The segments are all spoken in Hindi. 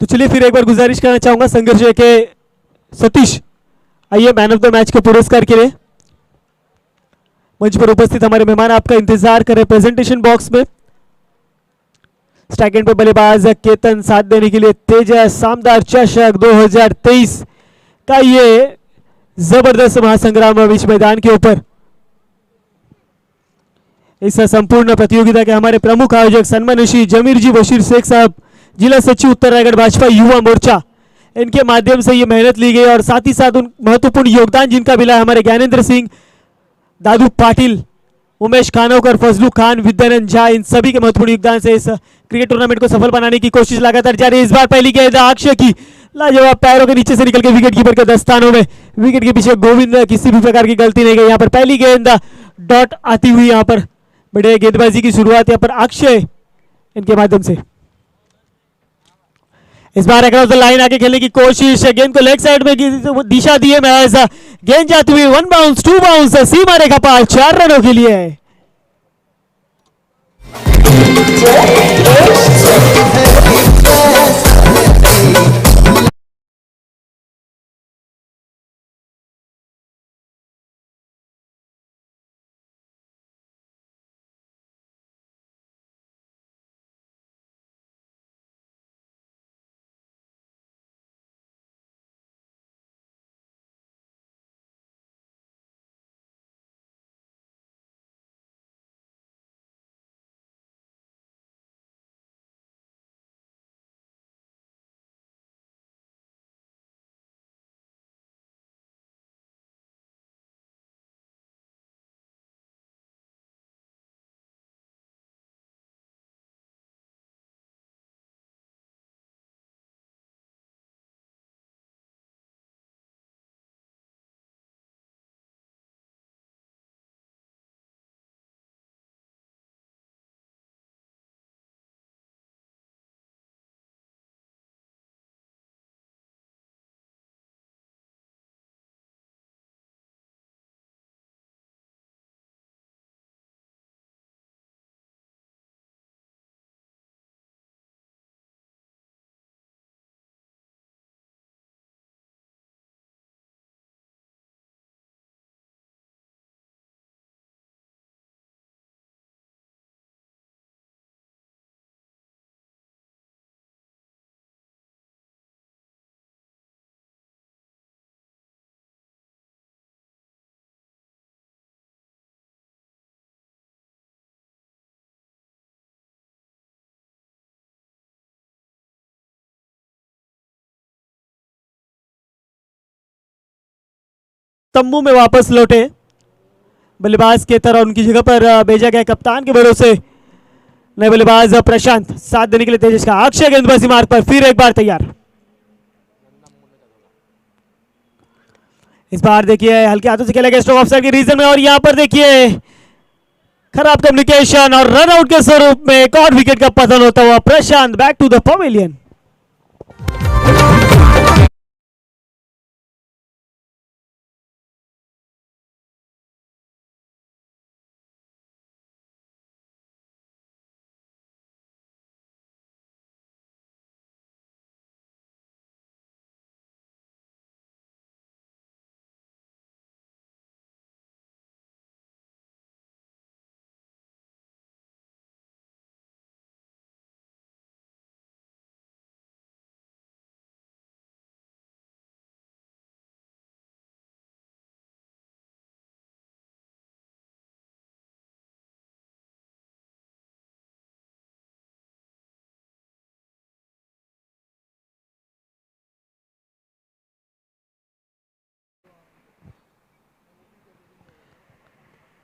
तो चलिए फिर एक बार गुजारिश करना चाहूंगा संघर्ष के सतीश, आइए मैन ऑफ द मैच के पुरस्कार के लिए मंच पर उपस्थित हमारे मेहमान आपका इंतजार करें प्रेजेंटेशन बॉक्स में। स्ट्राइक एंड पे बल्लेबाज केतन साथ देने के लिए तेजस शानदार चषक 2023 का ये जबरदस्त महासंग्राम बीच मैदान के ऊपर। इस संपूर्ण प्रतियोगिता के हमारे प्रमुख आयोजक सन्माननीय श्री जमीर जी बशीर शेख साहब, जिला सचिव उत्तर रायगढ़ भाजपा युवा मोर्चा, इनके माध्यम से ये मेहनत ली गई और साथ ही साथ उन महत्वपूर्ण योगदान जिनका मिला हमारे ज्ञानेंद्र सिंह, दादू पाटिल, उमेश खानोकर, फजलू खान, विद्यानंद झा, इन सभी के महत्वपूर्ण योगदान से इस क्रिकेट टूर्नामेंट को सफल बनाने की कोशिश लगातार जारी है। इस बार पहली गेंद अक्षय की लाजवाब पैरों के नीचे से निकल के विकेट कीपर के दस्तानों में, विकेट के पीछे गोविंद, किसी भी प्रकार की गलती नहीं गई। यहाँ पर पहली गेंद डॉट आती हुई यहाँ पर बड़े गेंदबाजी की शुरुआत यहाँ पर अक्षय इनके माध्यम से। इस बार अक्रॉस द लाइन आके खेलने की कोशिश, गेंद को लेग साइड में दिशा दी है महज, गेंद जाती हुई 1 बाउंस 2 बाउंस सीमा रेखा पार 4 रनों के लिए। तंबू में वापस लौटे बल्लेबाज के तरह उनकी जगह पर भेजा गया कप्तान के भरोसे नए बल्लेबाज प्रशांत, साथ देने के लिए तेजस का अक्षय गेंदबाजी मार्ग पर फिर एक बार तैयार। इस बार देखिए हल्के हाथों से खेला गया स्ट्रोक ऑफसाइड के रीजन में और यहां पर देखिए खराब कम्युनिकेशन और रन आउट के स्वरूप में एक और विकेट का पतन होता हुआ प्रशांत बैक टू द पवेलियन।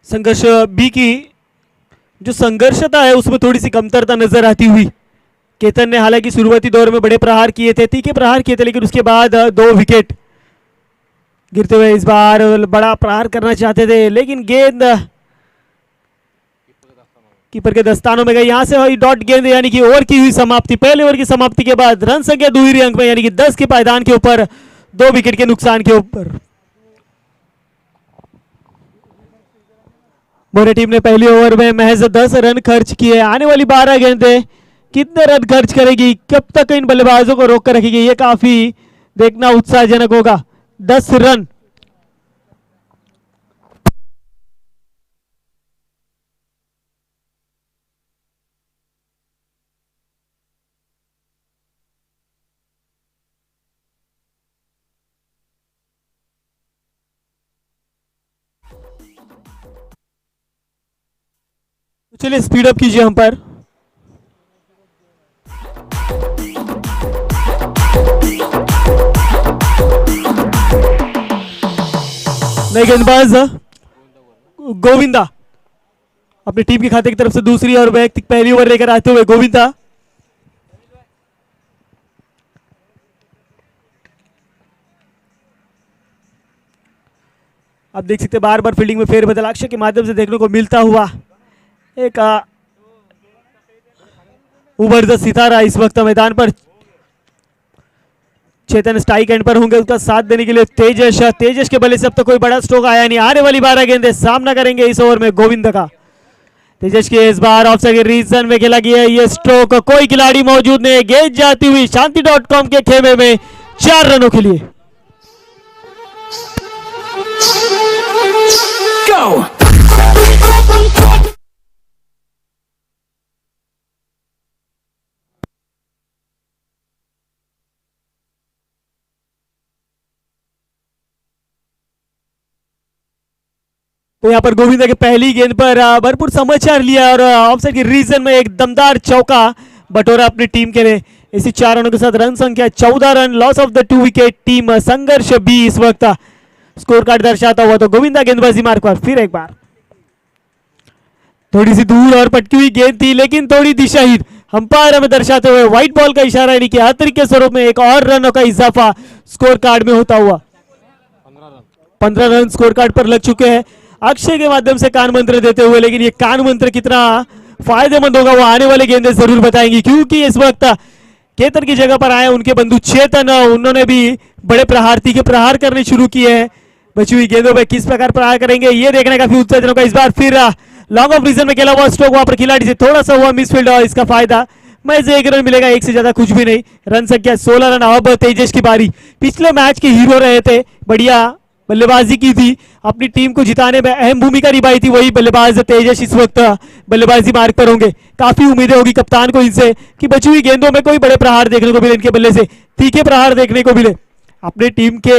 संघर्ष बी की जो संघर्षता है उसमें थोड़ी सी कमतरता नजर आती हुई। केतन ने हालांकि शुरुआती दौर में बड़े प्रहार किए थे, तीखे प्रहार किए थे, लेकिन उसके बाद 2 विकेट गिरते हुए इस बार बड़ा प्रहार करना चाहते थे, लेकिन गेंद कीपर के दस्तानों में गई। यहां से हुई डॉट गेंद यानी कि ओवर की हुई समाप्ति। पहले ओवर की समाप्ति के बाद रन संख्या दुहरी अंक में यानी कि 10 के पायदान के ऊपर 2 विकेट के नुकसान के ऊपर मोरे टीम ने पहली ओवर में महज 10 रन खर्च किए। आने वाली 12 गेंदें कितने रन खर्च करेगी, कब तक इन बल्लेबाजों को रोक कर रखेगी, ये काफी देखना उत्साहजनक होगा। 10 रन। चलिए स्पीड अप कीजिए हम पर। नए गेंदबाज गोविंदा अपनी टीम के खाते की तरफ से दूसरी और वैयक्तिक पहली ओवर लेकर आते हुए गोविंदा। आप देख सकते हैं बार बार फील्डिंग में फेरबदल अक्षय के माध्यम से देखने को मिलता हुआ एक उभरता सितारा इस वक्त मैदान पर। चेतन स्ट्राइक एंड पर होंगे, उसका साथ देने के लिए तेजस के बल्ले से अब तक कोई बड़ा स्ट्रोक आया नहीं। आने वाली 12 गेंदें सामना करेंगे इस ओवर में गोविंद का। तेजस के इस बार ऑफ साइड रीजन में खेला गया ये स्ट्रोक, कोई खिलाड़ी मौजूद नहीं, गेंद जाती हुई शांति.com के खेमे में 4 रनों के लिए। Go! तो यहाँ पर गोविंदा के पहली गेंद पर भरपूर समाचार लिया और ऑफसाइड के रीजन में एक दमदार चौका बटोरा अपनी टीम के लिए। इसी 4 रनों के साथ रन संख्या 14 run, loss of the 2 wicket, team संघर्ष भी इस वक्त स्कोर कार्ड दर्शाता हुआ। तो गोविंदा गेंदबाजी मार्ग पर फिर एक बार थोड़ी सी दूर और पटकी हुई गेंद थी लेकिन थोड़ी दिशाहीन, अंपायर में दर्शाते हुए व्हाइट बॉल का इशारा यानी कि अतिरिक्त के स्वरूप में एक और रनों का इजाफा स्कोर कार्ड में होता हुआ। 15 रन स्कोर कार्ड पर लग चुके हैं अक्षय के माध्यम से कान मंत्र देते हुए, लेकिन ये कान मंत्र कितना फायदेमंद होगा वो आने वाले गेंदें जरूर बताएंगी, क्योंकि इस वक्त केतन की जगह पर आए उनके बंधु चेतन, उन्होंने भी बड़े प्रहार तीखे प्रहार करने शुरू किए हैं। बची हुई गेंदों पे किस प्रकार प्रहार करेंगे ये देखने का काफी उत्साहजनक होगा। इस बार फिर लॉन्ग ऑफ रीजन में खेला हुआ स्ट्रोक, वहां पर खिलाड़ी से थोड़ा सा हुआ मिसफील्ड और इसका फायदा मैच 1 रन मिलेगा, 1 से ज्यादा कुछ भी नहीं। रन संख्या 16 रन। अब तेजस की बारी, पिछले मैच के हीरो रहे थे, बढ़िया बल्लेबाजी की थी, अपनी टीम को जिताने में अहम भूमिका निभाई थी, वही बल्लेबाज तेजस इस वक्त बल्लेबाजी मार्ग पर होंगे। काफी उम्मीदें होगी कप्तान को इनसे कि बची हुई गेंदों में कोई बड़े प्रहार देखने को मिले, इनके बल्ले से तीखे प्रहार देखने को मिले, अपनी टीम के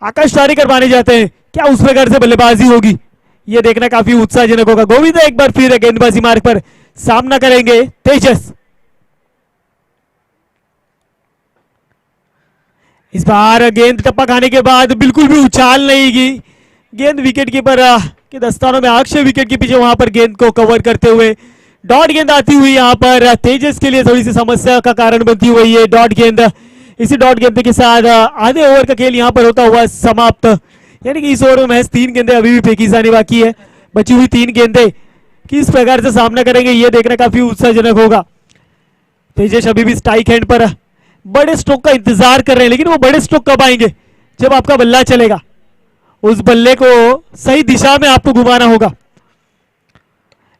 आकाशवाणी करवाने जाते हैं, क्या उस प्रकार से बल्लेबाजी होगी ये देखना काफी उत्साहजनक होगा। गोविंदा एक बार फिर गेंदबाजी मार्ग पर सामना करेंगे तेजस। इस बार गेंद टप्पा खाने के बाद बिल्कुल भी उछाल नहीं की गेंद, विकेट कीपर के दस्तानों में अक्षय विकेट के पीछे वहां पर गेंद को कवर करते हुए डॉट गेंद आती हुई यहाँ पर तेजस के लिए थोड़ी सी समस्या का कारण बनती हुई है डॉट गेंद। इसी डॉट गेंद के साथ आधे ओवर का खेल यहाँ पर होता हुआ समाप्त, यानी कि इस ओवर में महज 3 गेंदें अभी भी फेंकी जाने बाकी है। बची हुई 3 गेंदें किस प्रकार से सामना करेंगे ये देखना काफी उत्साहजनक होगा। तेजस अभी भी स्ट्राइक हैंड पर बड़े स्ट्रोक का इंतजार कर रहे हैं, लेकिन वो बड़े स्ट्रोक कब आएंगे, जब आपका बल्ला चलेगा, उस बल्ले को सही दिशा में आपको घुमाना होगा।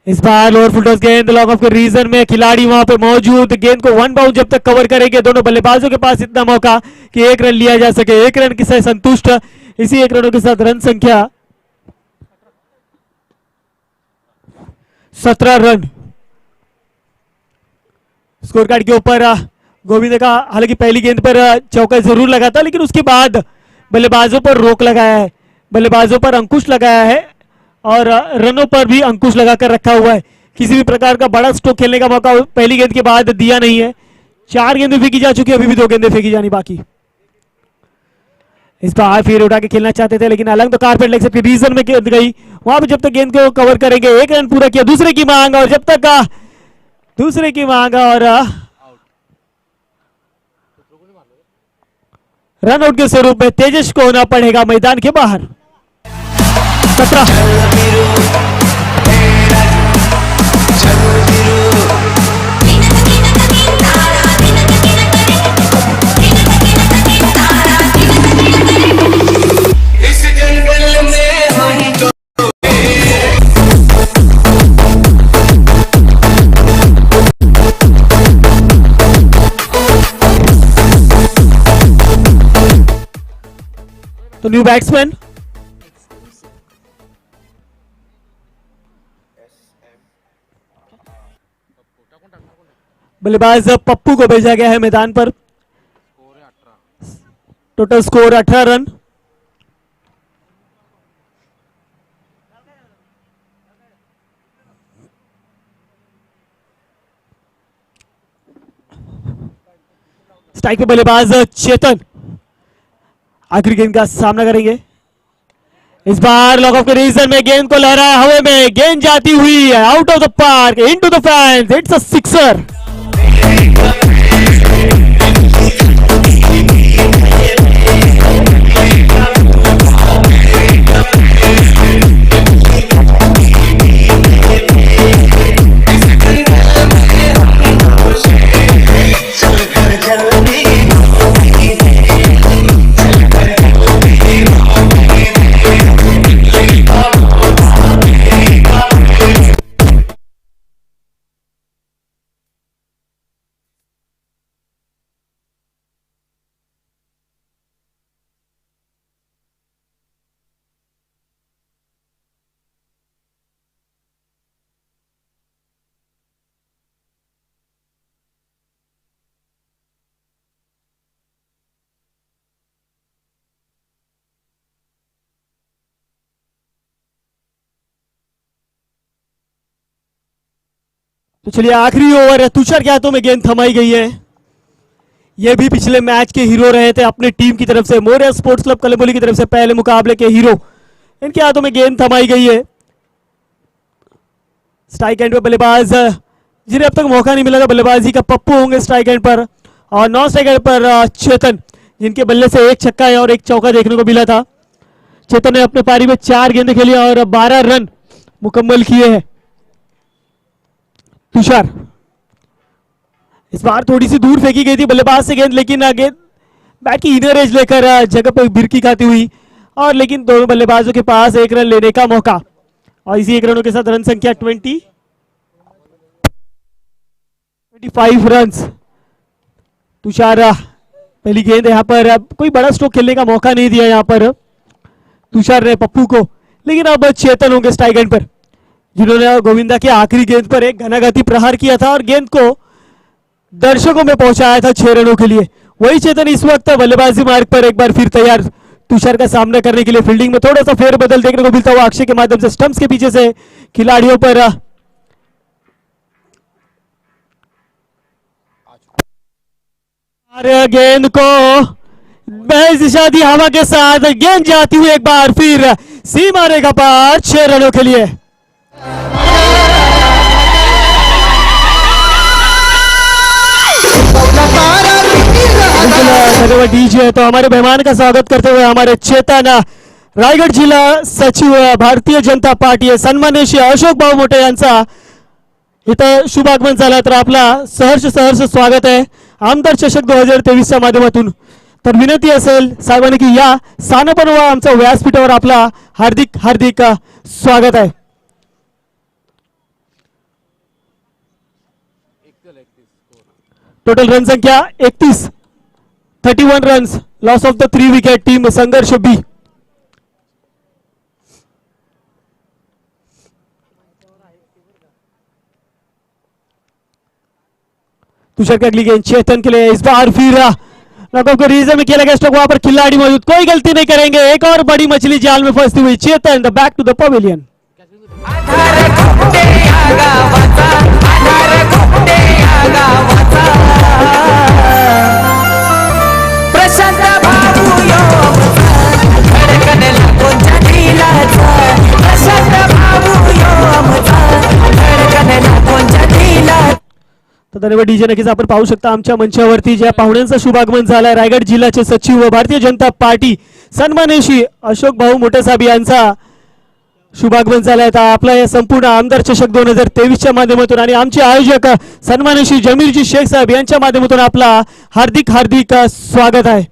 इस बार लोअर फुल टॉस गेंद लॉन्ग ऑफ के रीजन में, खिलाड़ी वहां पर मौजूद, गेंद को 1 बाउंड जब तक कवर करेंगे दोनों बल्लेबाजों के पास इतना मौका कि 1 रन लिया जा सके। 1 रन के साथ संतुष्ट, इसी 1 रनों के साथ रन संख्या 17 रन। स्कोर कार्ड के ऊपर गोविंद का हालांकि पहली गेंद पर चौका जरूर लगा था, लेकिन उसके बाद बल्लेबाजों पर रोक लगाया है, बल्लेबाजों पर अंकुश लगाया है और रनों पर भी अंकुश लगाकर रखा हुआ है। किसी भी प्रकार का बड़ा स्ट्रोक खेलने का मौका पहली गेंद के बाद दिया नहीं है। 4 गेंदें फेंकी जा चुकी है, अभी भी 2 गेंदें फेंकी जानी बाकी। इस बार फिर उठा के खेलना चाहते थे, लेकिन अलग तो कारपेट लेग सकती रीजन में गेंद गई, वहां पर जब तक गेंद को कवर करेंगे 1 रन पूरा किया, दूसरे की मांग, और जब तक दूसरे की मांग और रन आउट के स्वरूप में तेजस को होना पड़ेगा मैदान के बाहर। 17 तो न्यू बैट्समैन बल्लेबाज पप्पू को भेजा गया है मैदान पर। Total score 18 run. स्ट्राइक पे बल्लेबाज चेतन आखिरी गेंद का सामना करेंगे। इस बार लॉक ऑफ रीजन में गेंद को लहराया हवा में, गेंद जाती हुई out of the park into the fans, it's a sixer. तो चलिए आखिरी ओवर है, तुषार के हाथों में गेंद थमाई गई है। ये भी पिछले मैच के हीरो रहे थे अपनी टीम की तरफ से, मोरिया स्पोर्ट्स क्लब कलंबोली की तरफ से पहले मुकाबले के हीरो। इनके हाथों में गेंद थमाई गई है। स्ट्राइक एंड पे बल्लेबाज जिन्हें अब तक मौका नहीं मिला था बल्लेबाजी का, पप्पू होंगे स्ट्राइक एंड पर, और नॉन स्ट्राइक एंड पर चेतन, जिनके बल्ले से एक छक्का और एक चौका देखने को मिला था। चेतन ने अपने पारी में 4 गेंदें खेली और 12 रन मुकम्मल किए हैं। तुषार इस बार थोड़ी सी दूर फेंकी गई थी बल्लेबाज से गेंद, लेकिन गेंद बैट की इनर एज लेकर जगह पर बिरकी खाती हुई, और लेकिन दोनों बल्लेबाजों के पास 1 रन लेने का मौका, और इसी 1 रनों के साथ रन संख्या 25 रन। तुषार पहली गेंद यहाँ पर कोई बड़ा स्ट्रोक खेलने का मौका नहीं दिया यहाँ पर तुषार ने पप्पू को, लेकिन अब चेतन होंगे स्ट्राइक एंड पर, जिन्होंने गोविंदा की आखिरी गेंद पर एक घनाघाती प्रहार किया था और गेंद को दर्शकों में पहुंचाया था 6 रनों के लिए। वही चेतन इस वक्त बल्लेबाजी मार्ग पर एक बार फिर तैयार तुषार का सामना करने के लिए। फील्डिंग में थोड़ा सा फेरबदल देखने को मिलता हुआ अक्षय के माध्यम से स्टंप्स के पीछे से खिलाड़ियों पर गेंद को महज दिशा दी हवा के साथ, गेंद जाती हुई एक बार फिर सीमा रेखा पार 6 रनों के लिए। धन्यवाद डीजे। तो हमारे मेहमान का स्वागत करते हुए हमारे चेतन रायगड जिल्हा सचिव भारतीय जनता पार्टी सन्माननीय श्री अशोक भाऊ मोठे यांचा इथं शुभ आगमन झाला, तर आपला सहर्ष स्वागत आहे आमदार चषक 2023च्या माध्यमातून। तर विनंती असेल साहेबांनी की या सानपण व आमच्या व्यासपीठावर आपला हार्दिक स्वागत आहे। टोटल रन संख्या 31 runs, loss of the 3 wicket, team संघर्ष बी। तुषार की अगली गेंद चेतन के लिए, इस बार फिर नॉकआउट के रीजन में खेला गया स्ट्रोक, वहां पर खिलाड़ी मौजूद, कोई गलती नहीं करेंगे। एक और बड़ी मछली जाल में फंसती हुई Chetan, the back to the pavilion. तर धन्यवाद डीजे। नक्कीच आपण पाहू शकता आमच्या मंचावरती ज्या पाहुण्यांचा शुभागमन झालाय, रायगड जिल्ह्याचे सचिव व भारतीय जनता पार्टी सन्माननीय श्री अशोक भाऊ मोठे साहेब यांचा शुभागमन झालाय। तर आपला या संपूर्ण आमदार चषक 2023च्या माध्यमातून आणि आमचे आयोजक सन्माननीय श्री जमीरजी शेख साहेब यांच्या माध्यमातून आपला हार्दिक स्वागत आहे।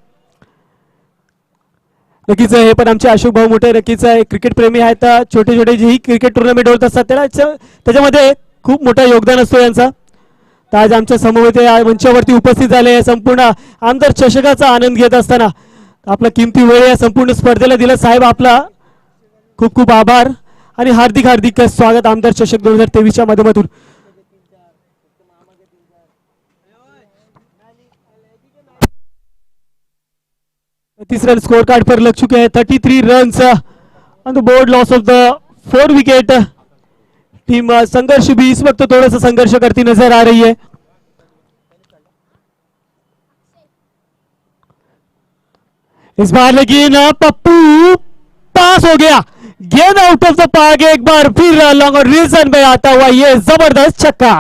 नक्कीच हे पण आमचे अशोक भाऊ मोठे नक्कीच क्रिकेट प्रेमी आहेत, छोटे छोटे जेही क्रिकेट टुर्नामेंट होत असतात त्याच्यामध्ये खूप मोठा योगदान असतो यांचा। तर आज आमच्या समवेत मंचावरती उपस्थित झाले संपूर्ण आमदार चषकाचा आनंद घेत असताना आपला किमती वेळ या संपूर्ण स्पर्धेला दिला साहेब, आपला खूप खूप आभार आणि हार्दिक हार्दिक स्वागत आमदार चषक 2023च्या माध्यमातून. 30 रन स्कोर कार्ड पर लग चुके हैं. 33 run on the board, loss of the 4 wicket. Team संघर्ष भी इस वक्त थोड़ा सा संघर्ष करती नजर आ रही है. इस बार लेकिन पप्पू पास हो गया, गेंद आउट ऑफ द पार्क. एक बार फिर लॉन्ग और रीजन में आता हुआ ये जबरदस्त छक्का.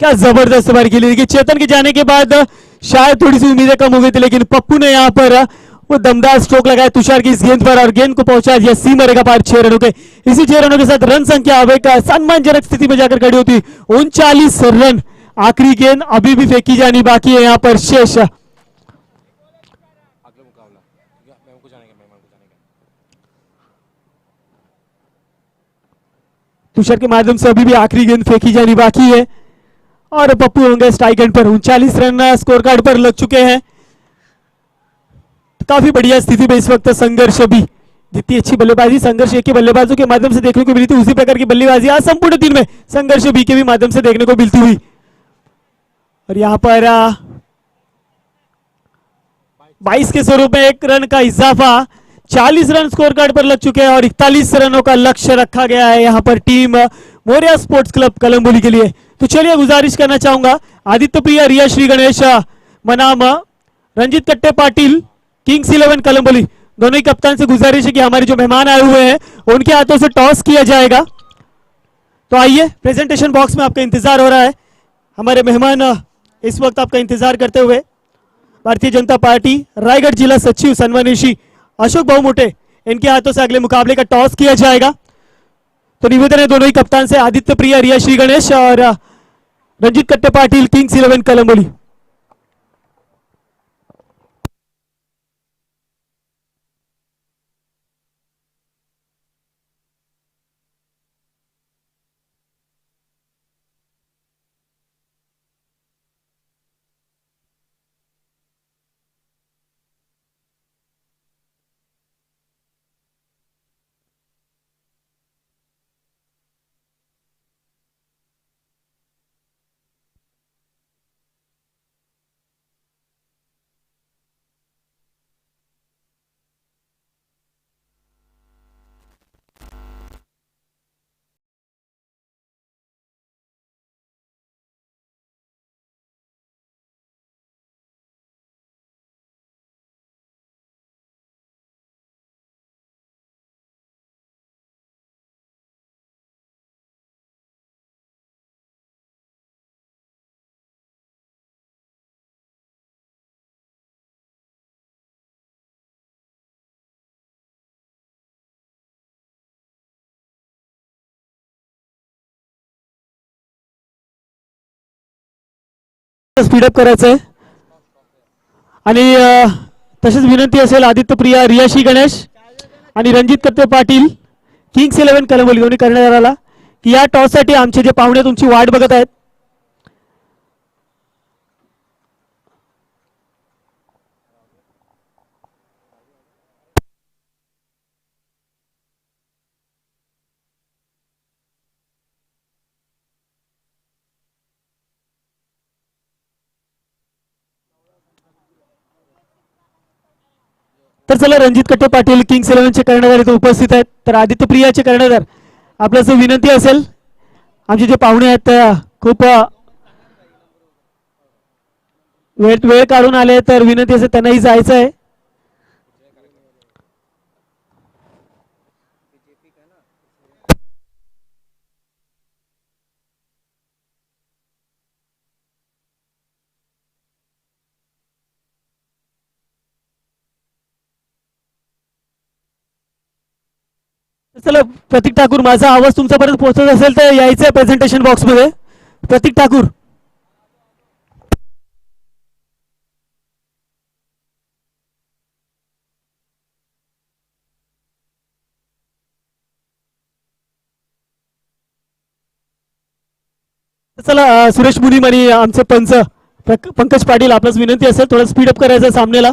क्या जबरदस्त बार खेली. देखिए चेतन के जाने के बाद शायद थोड़ी सी उम्मीदें कम हो गई थी, लेकिन पप्पू ने यहाँ पर वो दमदार स्ट्रोक लगाया तुषार की इस गेंद पर और गेंद को पहुंचा दिया सीमा रेखा पार 6 रनों के. इसी 6 रनों के साथ रन संख्या अब एक सम्मानजनक स्थिति में जाकर खड़ी होती. 39 रन. आखिरी गेंद अभी भी फेंकी जानी बाकी है यहाँ पर शेष. तुषार के माध्यम से अभी भी आखिरी गेंद फेंकी जानी बाकी है और पप्पू होंगे स्ट्राइक एंड पर. 39 रन स्कोर कार्ड पर लग चुके हैं. काफी बढ़िया स्थिति में इस वक्त संघर्ष भी. जितनी अच्छी बल्लेबाजी संघर्ष एक के बल्लेबाजों के माध्यम से देखने को मिली थी, उसी प्रकार की बल्लेबाजी आज संपूर्ण दिन में संघर्ष बी के भी माध्यम से देखने को मिलती हुई. और यहाँ पर 22 के स्वरूप में 1 रन का इजाफा. 40 रन स्कोर कार्ड पर लग चुके हैं और 41 रनों का लक्ष्य रखा गया है यहाँ पर team Moriya sports club Kalamboli के लिए. तो चलिए गुजारिश करना चाहूंगा आदित्य प्रिया, रिया श्री गणेश मनाम, रंजीत कट्टे पाटिल, किंग्स 11 कलंबोली, दोनों ही कप्तान से गुजारिश है कि हमारे जो मेहमान आए हुए हैं उनके हाथों से टॉस किया जाएगा. तो आइए, प्रेजेंटेशन बॉक्स में आपका इंतजार हो रहा है. हमारे मेहमान इस वक्त आपका इंतजार करते हुए भारतीय जनता पार्टी रायगढ़ जिला सचिव सन्माननीय श्री अशोक भाऊ मोटे, इनके हाथों से अगले मुकाबले का टॉस किया जाएगा. तो निवेदन है दोनों ही कप्तान से, आदित्य प्रिया, रिया श्री गणेश और रंजीत कट्टे पाटिल, किंग्स 11 कलंबोली. स्पीडअप करायचं आहे आणि तशीच विनंती असेल आदित्य प्रिया, रिया श्री गणेश आणि रणजित कट्टे पाटील, किंग्स 11 कलंबोली दोन्ही कर्णधाराला की या टॉस साठी आमचे जे पाहुणे तुमची वाट बघत आहेत. तर चला, रणजित कट्टे पाटील किंग्स 11 चे कर्णधार इथे उपस्थित आहेत. तर आदित्य प्रियाचे कर्णधार, आपल्यास विनंती असेल, आमचे जे पाहुणे आहेत खूप वेळ काढून आले, तर विनंती असेल त्यांनाही जायचं आहे. चला प्रतीक ठाकूर, माझा आवाज तुमच्यापर्यंत पोहोचत असेल तर यायचं आहे प्रेझेंटेशन बॉक्स मध्ये. प्रतीक ठाकूर. चला सुरेश मुनीम आणि आमचे पंच पंकज पाटील आपल्याच विनंती असेल थोडं स्पीडअप करायचं सामन्याला.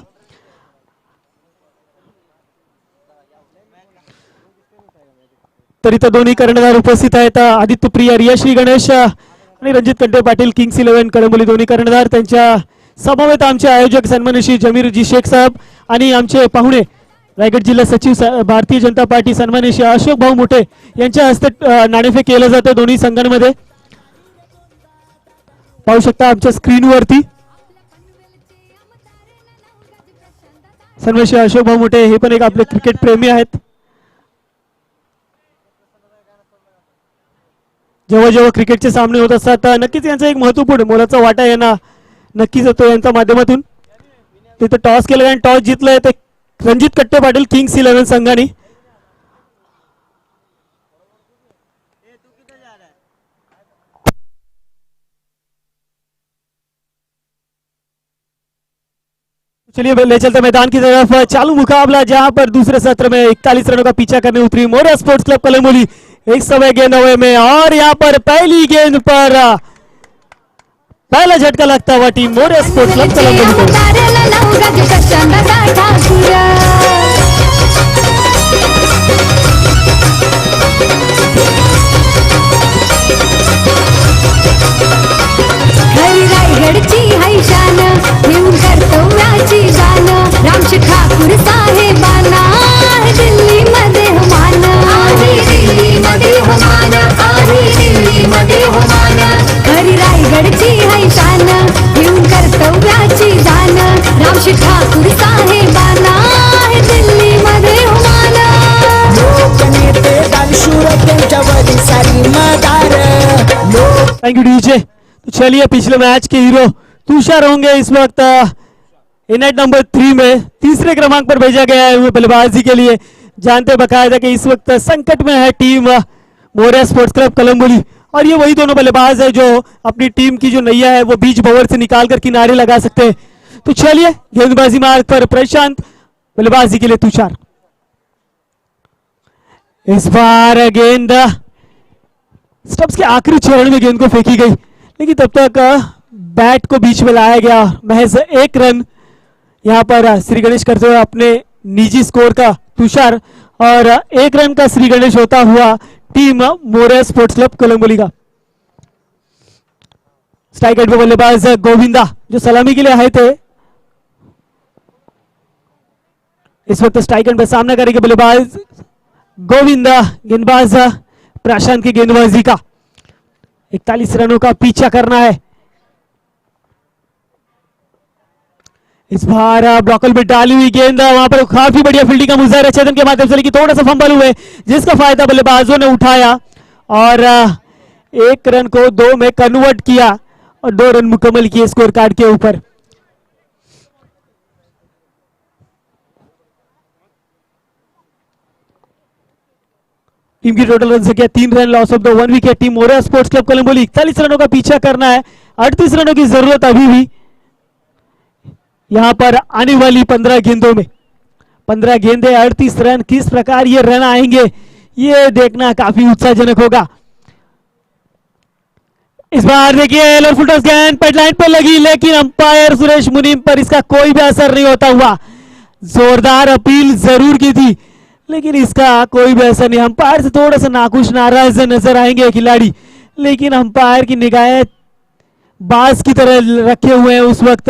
तर इथं दोन्ही कर्णधार उपस्थित आहेत. आदित्य प्रिया, रिया श्री गणेश आणि रणजित कंटे पाटील, किंग्स 11 कळंबोली दोन्ही कर्णधार. त्यांच्या समवेत आमचे आयोजक सन्माननीय जमीरजी शेख साहेब आणि आमचे पाहुणे रायगड जिल्हा सचिव भारतीय जनता पार्टी सन्माननीय अशोक भाऊ मोठे यांच्या हस्ते नाणेफेक केलं जातं दोन्ही संघांमध्ये. पाहू शकता आमच्या स्क्रीनवरती सन्माननीय अशोक भाऊ मोठे हे पण एक आपले क्रिकेट प्रेमी आहेत. जेव्हा जेव्हा क्रिकेटचे सामने होत असतात नक्कीच यांचा एक महत्वपूर्ण मोलाचा वाटा यांना नक्कीच होतो यांच्या माध्यमातून. तिथे टॉस केलं आणि टॉस जिंकलंय ते रणजित कट्टे पाटील किंग्स 11 संघाने. चलिए ले चलते मैदान की तरफ. चालू मुकाबला जहां पर दूसरे सत्र में 41 रनों का पीछा करने उतरी मोरिया स्पोर्ट्स क्लब कलमोली 100 में, और यहां पर पहली गेंद पर पहला झटका लगता हुआ टीम मोरिया स्पोर्ट्स क्लब कलमोली को. रायगडची हैशान घेऊन कर्तव्याची जाण रामशेठ ठाकूर साहेबांना दिल्ली मध्ये होमान दिल्ली मध्ये होमान दिल्ली मध्ये होमान. खरी रायगडची हैशान घेऊन कर्तव्याची जाण रामशेठ ठाकूर साहेबांना दिल्ली मध्ये होमान. लोकनेते दानशूर त्यांच्यावरील सारी मदार. Thank you DJ. तो चलिए पिछले मैच के हीरो तुषार होंगे इस वक्त इनेट नंबर 3 में तीसरे क्रमांक पर भेजा गया है बल्लेबाजी के लिए. जानते बकायदा कि इस वक्त संकट में है team Moriya sports club Kalamboli और ये वही दोनों बल्लेबाज है जो अपनी टीम की जो नैया है वो बीच भंवर से निकाल कर किनारे लगा सकते हैं. तो चलिए गेंदबाजी मार्ग पर प्रशांत, बल्लेबाजी के लिए तुषार. इस बार गेंद स्टंप्स के आखिरी चरण में गेंद को फेंकी गई लेकिन तब तक बैट को बीच में लाया गया. महज 1 रन यहां पर श्री गणेश करते हुए अपने निजी स्कोर का तुषार और 1 रन का श्री गणेश होता हुआ team Moriya sports club Kalamboli का. स्ट्राइक एंड पे बल्लेबाज गोविंदा जो सलामी के लिए आए थे इस वक्त स्ट्राइक एंड पे सामना करेंगे बल्लेबाज गोविंदा. गेंदबाज प्रशांत की गेंदबाजी का 41 रनों का पीछा करना है. इस बार ब्लॉकल में डाली हुई गेंद वहां पर काफी बढ़िया फील्डिंग का मुजाहिरा चेतन के माध्यम से, लेकिन थोड़ा सा फंबल हुए जिसका फायदा बल्लेबाजों ने उठाया और 1 रन को 2 में कन्वर्ट किया और 2 रन मुकम्मल किए स्कोर कार्ड के ऊपर. टीम की टोटल रन संख्या 3 रन, loss of the 1 wicket. Team Moriya sports club Kalamboli 41 रनों का पीछा करना है. 38 रनों की जरूरत अभी भी यहां पर आने वाली 15 गेंदों में. 15 गेंदे 38 रन, किस प्रकार ये रन आएंगे ये देखना काफी उत्साहजनक होगा. इस बार देखिए एलर फुटर्स गेंद पेडलाइन पर लगी लेकिन अंपायर सुरेश मुनीम पर इसका कोई भी असर नहीं होता हुआ. जोरदार अपील जरूर की थी लेकिन इसका कोई भी असर नहीं. अंपायर से थोड़ा सा नाखुश नाराज नजर आएंगे खिलाड़ी, लेकिन अंपायर की निगाहें बाज की तरह रखे हुए हैं उस वक्त.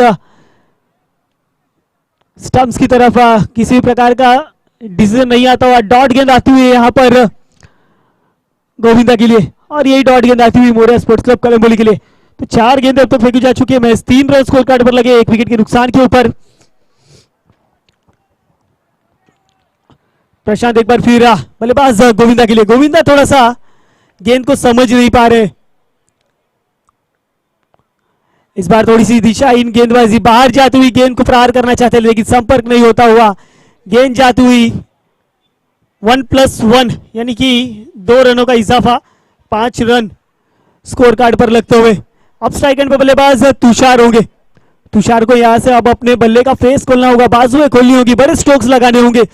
स्टंप्स की तरफ किसी प्रकार का डिसीजन नहीं आता हुआ. डॉट गेंद आती हुई यहां पर गोविंदा के लिए और यही डॉट गेंद आती हुई मोरिया स्पोर्ट्स क्लब कलमबोली के लिए. तो 4 गेंदें अब तक फेंकी जा चुकी है. मैच 3 रन स्कोर कार्ड पर लगे 1 विकेट के नुकसान के ऊपर. प्रशांत एक बार फिर बल्लेबाज गोविंदा के लिए. गोविंदा थोड़ा सा गेंद को समझ नहीं पा रहे. इस बार थोड़ी सी दिशा इन गेंदबाजी बाहर जाती हुई गेंद को प्रहार करना चाहते लेकिन संपर्क नहीं होता हुआ. गेंद जाती हुई 1+1 यानी कि 2 रनों का इजाफा, 5 रन स्कोर कार्ड पर लगते हुए. अब स्ट्राइक एंड पे बल्लेबाज तुषार होंगे. तुषार को यहां से अब अपने बल्ले का फेस खोलना होगा, बाजुएं खोलनी होगी, बड़े स्ट्रोक्स लगाने होंगे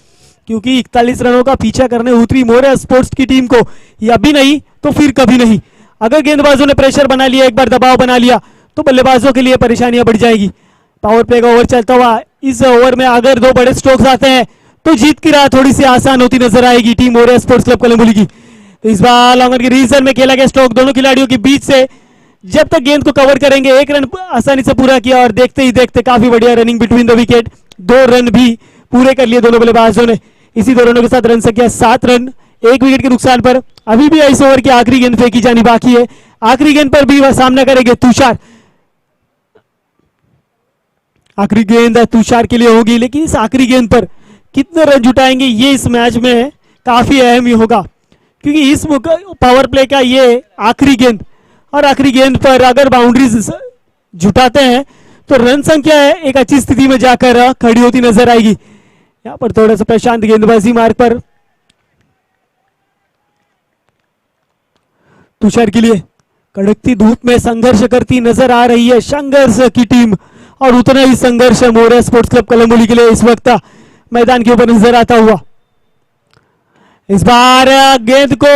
क्योंकि 41 रनों का पीछा करने उतरी मोरिया स्पोर्ट्स की टीम को ये अभी नहीं तो फिर कभी नहीं. अगर गेंदबाजों ने प्रेशर बना लिया, एक बार दबाव बना लिया तो बल्लेबाजों के लिए परेशानियां बढ़ जाएगी। पावर प्ले का ओवर चलता हुआ, इस ओवर में अगर 2 बड़े स्ट्रोक्स आते हैं तो जीत की राह थोड़ी सी आसान होती नजर आएगी टीम मोरिया स्पोर्ट्स क्लब कलंबुली की। तो इस बार लॉन्ग ऑन के रीजन में खेला गया स्ट्रोक दोनों खिलाड़ियों के बीच से, जब तक गेंद को कवर करेंगे 1 रन आसानी से पूरा किया और देखते ही देखते काफी बढ़िया running between the wicket, 2 run भी पूरे कर लिए दोनों बल्लेबाजों ने। इसी 2 रनों के साथ रन संख्या 7 रन 1 विकेट के नुकसान पर। अभी भी इस ओवर की आखिरी गेंद फेंकी जानी बाकी है, आखिरी गेंद पर भी वह सामना करेंगे तुषार। आखिरी गेंद तुषार के लिए होगी, लेकिन इस आखिरी गेंद पर कितने रन जुटाएंगे ये इस मैच में काफी अहम ही होगा, क्योंकि इस पावर प्ले का ये आखिरी गेंद, और आखिरी गेंद पर अगर बाउंड्रीज जुटाते हैं तो रन संख्या है एक अच्छी स्थिति में जाकर खड़ी होती नजर आएगी। यहां पर थोड़ा सा प्रशांत गेंदबाजी मार्ग पर तुषार के लिए कड़कती धूप में संघर्ष करती नजर आ रही है संघर्ष की टीम, और उतना ही संघर्ष मोरिया स्पोर्ट्स क्लब कलंबुली के लिए इस वक्त मैदान के ऊपर नजर आता हुआ। इस बार गेंद को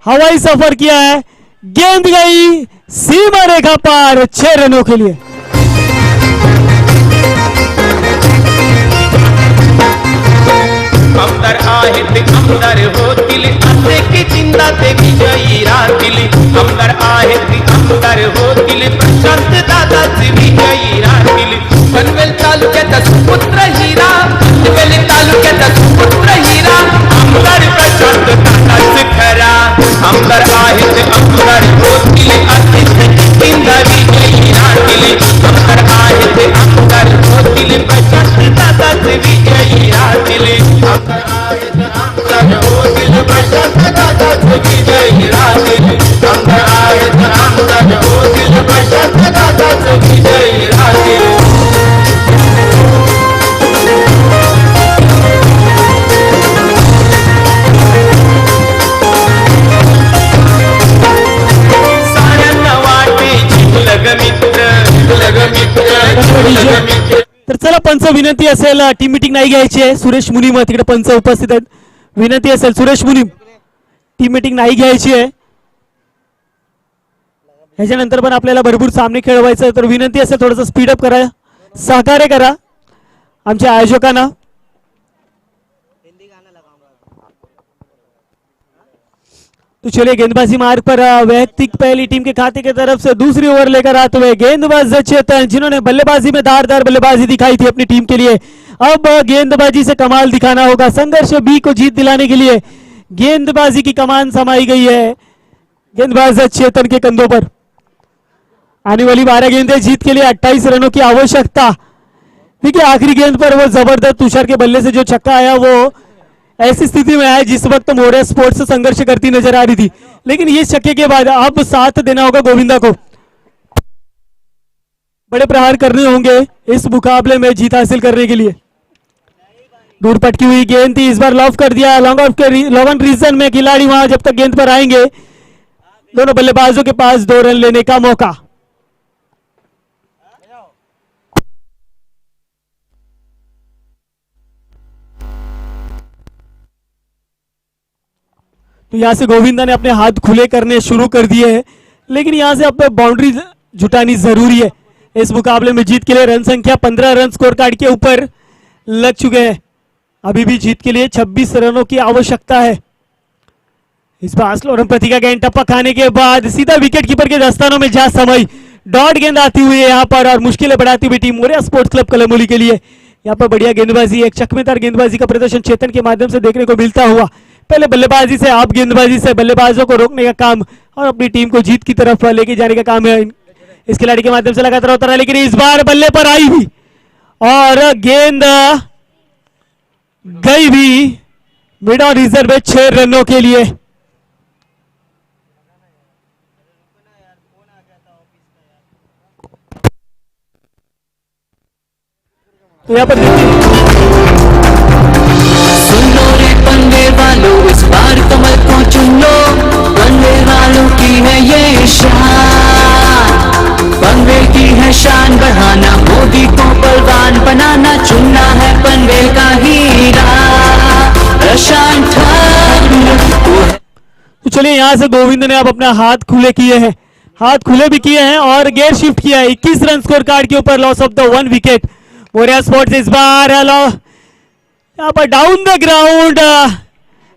हवाई सफर किया है, गेंद गई सीमा रेखा पार 6 रनों के लिए। आमदार आहेत आमदार होतील असे की चिंता ते विजयी राहतील। आमदार आहेत आमदार होतील प्रशांत दादाचे विजयी राहतील। पनवेल तालुक्याचा सुपुत्र हिरा, पनवेल तालुक्याचा सुपुत्र हिरा, आमदार प्रशांत दादाच खरा। आमदार आहेत आमदार होतील असे की चिंता विजयी राहतील। आमदार आहेत आमदार होतील प्रशांत दादाचे विजयी राहतील। तर चला पंच विनंती असेल, टीम मीटिंग नाही घ्यायची आहे, सुरेश मुनीम तिकडे पंच उपस्थित आहेत, विनंती असेल सुरेश मुनीम टीम मीटिंग नाही घ्यायची आहे, ह्याच्यानंतर पण आपल्याला भरपूर सामने खेळवायचे, तर विनंती असेल थोडंसं स्पीडअप करा, सहकार्य करा आमच्या आयोजकांना। तो चलिए गेंदबाजी मार्ग पर वैयक्तिक पहली टीम के खाते की तरफ से दूसरी ओवर लेकर आते हुए गेंदबाज चेतन, जिन्होंने बल्लेबाजी में धारदार बल्लेबाजी दिखाई थी अपनी टीम के लिए, अब गेंदबाजी से कमाल दिखाना होगा। संघर्ष बी को जीत दिलाने के लिए गेंदबाजी की कमान समाई गई है गेंदबाज चेतन के कंधों पर। आने वाली 12 गेंदें जीत के लिए 28 रनों की आवश्यकता। देखिए आखिरी गेंद पर वो जबरदस्त तुषार के बल्ले से जो छक्का आया, वो ऐसी स्थिति में आया जिस वक्त मोरिया स्पोर्ट्स से संघर्ष करती नजर आ रही थी, लेकिन ये छक्के के बाद अब साथ देना होगा गोविंदा को, बड़े प्रहार करने होंगे इस मुकाबले में जीत हासिल करने के लिए। दूर पटकी हुई गेंद थी, इस बार लॉफ कर दिया लॉन्ग ऑफ के लॉन्ग रीजन में खिलाड़ी, वहां जब तक गेंद पर आएंगे दोनों बल्लेबाजों के पास 2 रन लेने का मौका। तो यहां से गोविंदा ने अपने हाथ खुले करने शुरू कर दिए हैं, लेकिन यहां से अब बाउंड्री जुटानी जरूरी है इस मुकाबले में जीत के लिए। रन संख्या 15 रन स्कोर कार्ड के ऊपर लग चुके हैं, अभी भी जीत के लिए 26 रनों की आवश्यकता है। इस बार स्लो रन प्रति का गेंद टप्पा खाने के बाद सीधा विकेट कीपर के दस्तानों में जा समय डॉट गेंद आती हुई है यहाँ पर, और मुश्किलें बढ़ाती हुई टीम मोरिया स्पोर्ट्स क्लब कलंबुली के लिए। यहाँ पर बढ़िया गेंदबाजी, एक चकमेदार गेंदबाजी का प्रदर्शन चेतन के माध्यम से देखने को मिलता हुआ। पहले बल्लेबाजी से आप गेंदबाजी से बल्लेबाजों को रोकने का काम और अपनी टीम को जीत की तरफ लेके जाने का काम है इस खिलाड़ी के माध्यम से लगातार होता रहा, लेकिन इस बार बल्ले पर आई भी और गेंद गई भी मिड ऑन रिजर्व में 6 रनों के लिए। तो यहाँ पर सुनो रे पंगे वालों, इस बार कमल को चुन लो, पंगे वालों की है ये शान, पनवेल की है शान बढ़ाना, मोदी को बलवान बनाना, चुनना है पनवेल का हीरा प्रशांत ठाकुर। तो चलिए यहाँ से गोविंद ने अब अपना हाथ खुले किए हैं, हाथ खुले भी किए हैं और गेयर शिफ्ट किया है। 21 रन स्कोर कार्ड के ऊपर, loss of the 1 wicket. Moriya sports इस बार यहाँ पर डाउन द ग्राउंड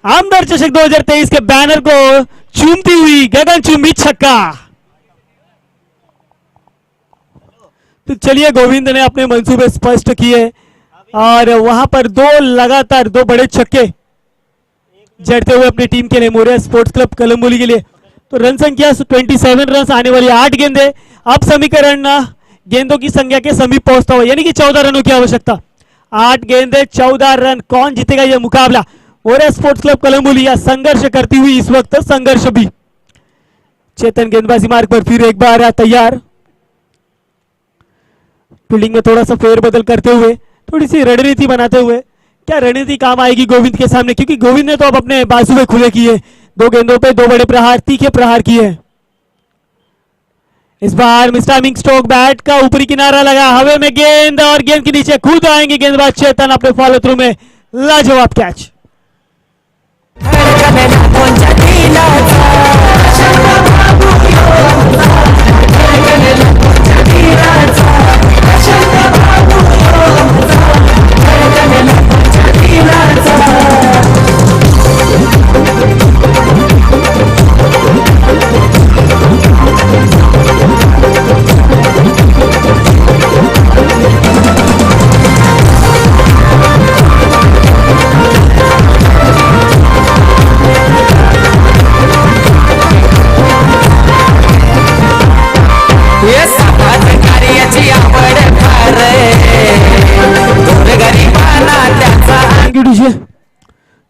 आमदार चषक 2023 के बैनर को चूमती हुई गगनचुंबी छक्का। तो चलिए, गोविंद ने अपने मंसूबे स्पष्ट किए और वहां पर लगातार दो बड़े छक्के जड़ते हुए अपनी टीम के लिए, मोरिया स्पोर्ट्स क्लब कलम्बोली के लिए। तो रन संख्या 27 रन, आने वाली 8 गेंदे। अब समीकरण गेंदों की संख्या के समीप पहुंचता हुआ, यानी कि 14 रनों की आवश्यकता। 8 गेंदे 14 रन, कौन जीतेगा यह मुकाबला? मोरिया स्पोर्ट्स क्लब कलम्बोली या संघर्ष करती हुई इस वक्त संघर्ष भी। चेतन गेंदबाजी मार्ग पर फिर एक बार तैयार, फील्डिंग में थोड़ा सा फेरबदल करते हुए, थोड़ी सी रणनीति बनाते हुए। क्या रणनीति काम आएगी गोविंद के सामने? क्योंकि गोविंद ने तो अब अपने बाजुए खुले किए, 2 गेंदों पे 2 बड़े प्रहार, तीखे प्रहार किए। इस बार मिस्टाइमिंग स्ट्रोक, बैट का ऊपरी किनारा लगा, हवे में गेंद और गेंद के नीचे खुद आएंगे गेंदबाज चेतन अपने फॉलो थ्रू में। लाजवाब कैच।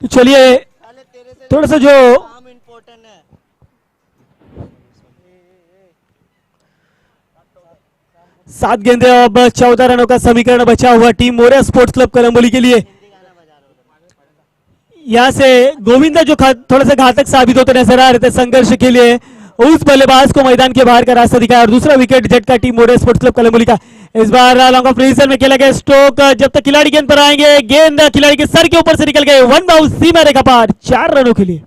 तो चलिए, थोड़ा सा जो 7 गेंदे, अब 14 रनों का समीकरण बचा हुआ team Moriya sports club Kalamboli के लिए। यहां से गोविंदा जो थोड़ा सा घातक साबित होते नजर आ रहे थे संघर्ष के लिए, उस बल्लेबाज को मैदान के बाहर का रास्ता दिखाया और दूसरा विकेट झटका team Moriya sports club Kalamboli का। इस बार लॉन्ग ऑफ रीजन में खेला गया स्ट्रोक, जब तक खिलाड़ी गेंद पर आएंगे, गेंद खिलाड़ी के सर के ऊपर से निकल गए, 1 बाउंस, सीमा रेखा पार, 4 रनों के लिए।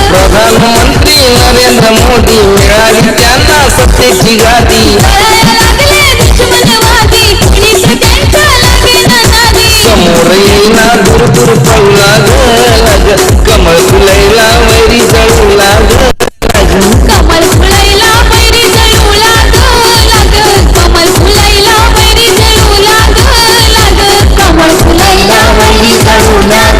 प्रधानमंत्री नरेंद्र मोदी मिळाली त्यांना सत्तेची गादी, समोर येईना दूर दूर पळू लाग, कमळ फुलैला वैरी जळू लाग, कमल फुलैला वैरी जळू लाग, कमल फुलैला वैरी जळू लाग, कमल फुलैला वैरी जळू लाग,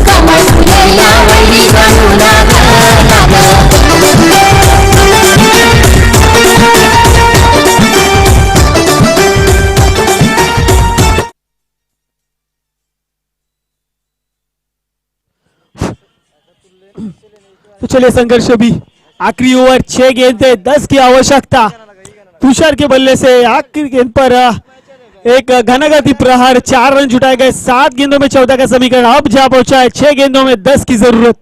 कमल फुलैला वैरी जळू लाग। तो चलिए, संघर्ष भी आखिरी ओवर, 6 गेंदे 10 की आवश्यकता। तुषार के बल्ले से आखिरी गेंद पर एक घनाघाती प्रहार, 4 रन जुटाए गए। 7 गेंदों में 14 का समीकरण अब जा पहुंचा है, 6 गेंदों में 10 की जरूरत।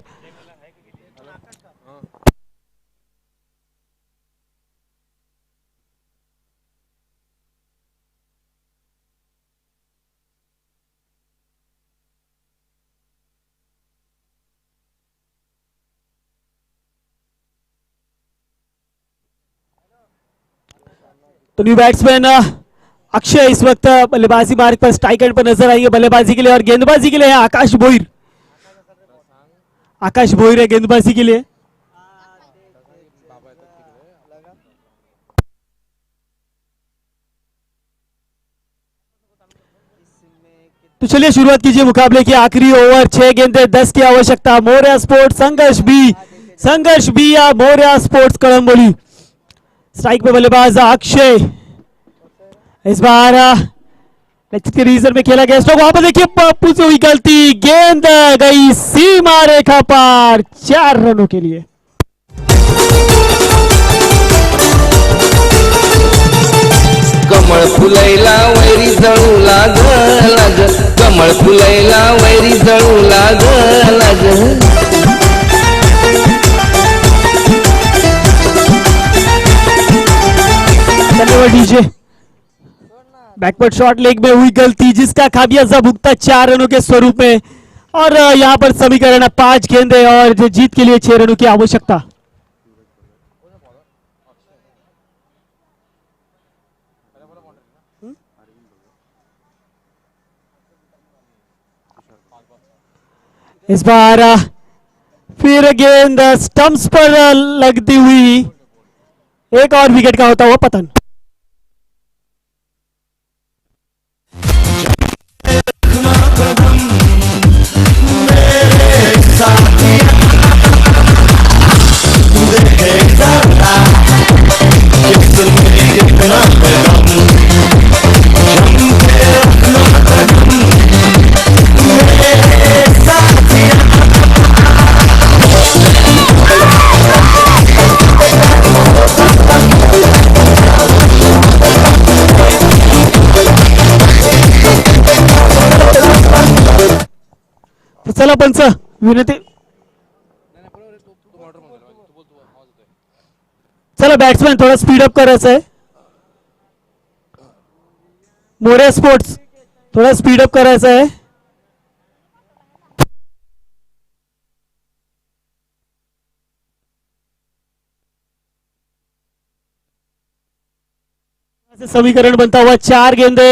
तो न्यू बैट्समैन अक्षय इस वक्त बल्लेबाजी मार्ग पर स्ट्राइक एंड पर नजर आएंगे बल्लेबाजी के लिए, और गेंदबाजी के लिए है आकाश भोईर। आकाश भोईर है गेंदबाजी के लिए। तो चलिए, शुरुआत कीजिए मुकाबले की। आखिरी ओवर, 6 गेंदे 10 की आवश्यकता। मोरिया स्पोर्ट्स संघर्ष बी या मोरिया स्पोर्ट्स कलम्बोली। स्ट्राइक पे बल्लेबाज अक्षय, इस बार के रीजन में खेला गया स्ट्रोक, वहां पर देखिए पप्पू से हुई गलती, गेंद गई सीमा रेखा पार, 4 रनों के लिए। कमळ फुलैला वैरी जळू लाग, कमळ फुलैला वैरी जळू लाग, पर डीजे बैकवर्ड शॉट लेग में हुई गलती जिसका खामियाजा भुगता 4 रनों के स्वरूप में। और यहाँ पर समीकरण 5 गेंदे और जो जीत के लिए 6 रनों की आवश्यकता। इस बार फिर गेंद स्टंप्स पर लगती हुई एक और विकेट का होता हुआ पतन। चला पंच विनंती, चला बॅट्समॅन थोडा स्पीड अप करायचा आहे. मोरे स्पोर्ट्स थोड़ा स्पीड अप करायचा आहे. समीकरण बनता हुआ 4 गेंदे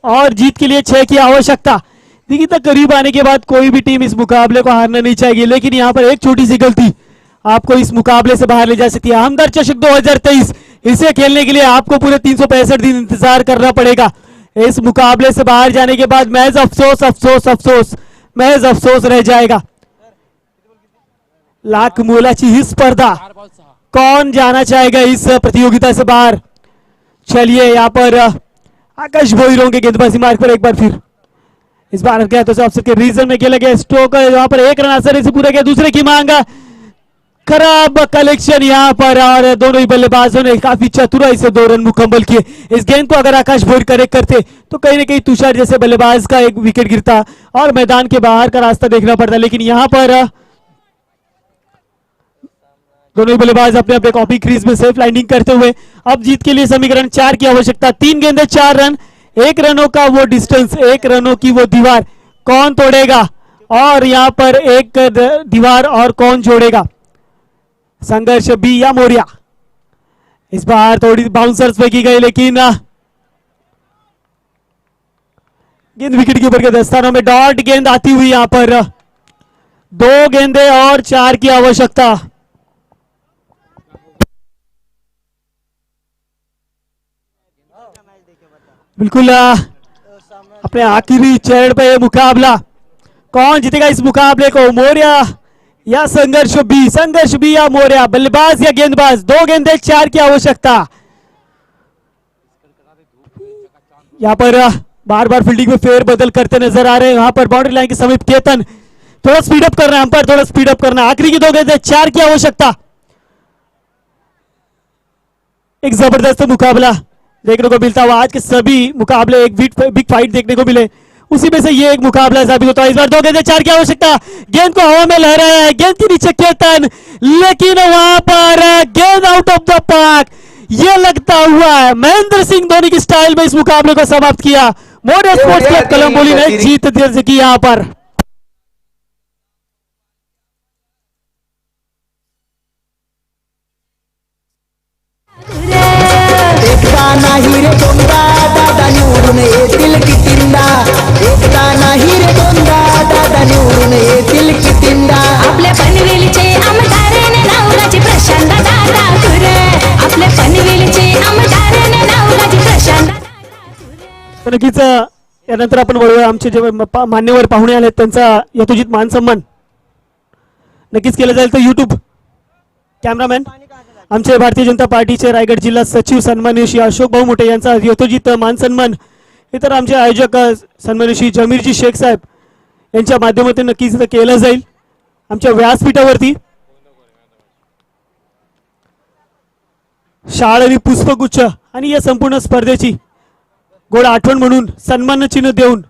और जीत के लिए 6 की आवश्यकता. देखिए तक करीब आने के बाद कोई भी टीम इस मुकाबले को हारना नहीं चाहेगी, लेकिन यहाँ पर एक छोटी सी गलती आपको इस मुकाबले से बाहर ले जा सकती है. हमदर्द चषक 2023 इसे खेलने के लिए आपको पूरे 365 दिन इंतजार करना पड़ेगा. इस मुकाबले से बाहर जाने के बाद महज अफसोस अफसोस अफसोस महज अफसोस रह जाएगा. लाख मोलाची ही स्पर्धा, कौन जाना चाहेगा इस प्रतियोगिता से बाहर. चलिए यहाँ पर आकाश भोईरों के गेंदबाजी मार्ग पर एक बार फिर इस बार क्या तो अफसर के रीजन में खेला गया स्ट्रोक वहां पर 1 रन आसानी से पूरा किया. दूसरे की मांग, खराब कलेक्शन यहाँ पर और दोनों ही बल्लेबाजों ने काफी चतुराई से 2 रन मुकम्मल किए. इस गेंद को अगर आकाश भोईर करेक्ट करते तो कहीं ना कहीं तुषार जैसे बल्लेबाज का एक विकेट गिरता और मैदान के बाहर का रास्ता देखना पड़ता. लेकिन यहाँ पर दोनों ही बल्लेबाज अपने अपने कॉपी क्रीज में सेफ लाइनिंग करते हुए अब जीत के लिए समीकरण 4 की आवश्यकता. 3 गेंदे 4 रन, 1 रनों का वो डिस्टेंस, 1 रनों की वो दीवार कौन तोड़ेगा और यहाँ पर एक दीवार और कौन जोड़ेगा. संघर्ष बी या मोरिया. इस बार थोड़ी बाउंसर्स फेंकी गई लेकिन गेंद विकेट के ऊपर के दस्तानों में डॉट गेंद आती हुई. यहाँ पर 2 गेंदे और 4 की आवश्यकता. बिल्कुल अपने आखिरी चरण पे ये मुकाबला, कौन जीतेगा इस मुकाबले को, मोरिया या संघर्ष बी. संघर्ष बी या मोरिया, बल्लेबाज या गेंदबाज. 2 गेंदे 4 की आवश्यकता. यहाँ पर बार बार फील्डिंग में फेर बदल करते नजर आ रहे हैं. यहाँ पर बाउंड्री लाइन के समीप केतन, थोड़ा स्पीड अप करना है अंपायर, थोड़ा स्पीड अप करना. आखिरी की 2 गेंदे 4 की आवश्यकता. एक जबरदस्त मुकाबला देखने को मिलता हुआ. आज के सभी मुकाबले एक बिग फाइट देखने को मिले, उसी में से ये एक मुकाबला साबित होता है. इस बार 2 गेंदे 4 की आवश्यकता. गेंद को हवा में लहराया है, गेंद के नीचे केतन, लेकिन वहां पर गेंद आउट ऑफ द पार्क. ये लगता हुआ है महेंद्र सिंह धोनी की स्टाइल में इस मुकाबले को समाप्त किया. मोरे स्पोर्ट्स क्लब कलंबोली ने जीत दर्ज की. यहां पर एकदा नाही रे दोनदा दादा निवडून येतील कितींदा. एकदा नाही रे दोनदा दादा निवडून येतील कितींदा. आपल्या पनवेलचे आमदार ने नावगाची प्रशांत दादा तुरे. आपल्या पनवेलचे आमदार ने नावगाची प्रशांत दादा. नक्कीच यानंतर आपण वळूया. आमचे जे मान्यवर पाहुणे आले त्यांचा यथोचित मान सन्मान नक्कीच केला जाईल. तर युट्यूब कॅमेरामॅन आमचे भारतीय जनता पार्टीचे रायगड जिल्हा सचिव सन्माननीय श्री अशोक भाऊ मोठे यांचा यथोचित मान सन्मान, इतर आमचे आयोजक सन्माननीय श्री जमीरजी शेख साहेब यांच्या माध्यमातून नक्कीच केलं जाईल. आमच्या व्यासपीठावरती शाळ आणि पुष्पगुच्छ आणि या संपूर्ण स्पर्धेची गोड आठवण म्हणून सन्मान चिन्ह देऊन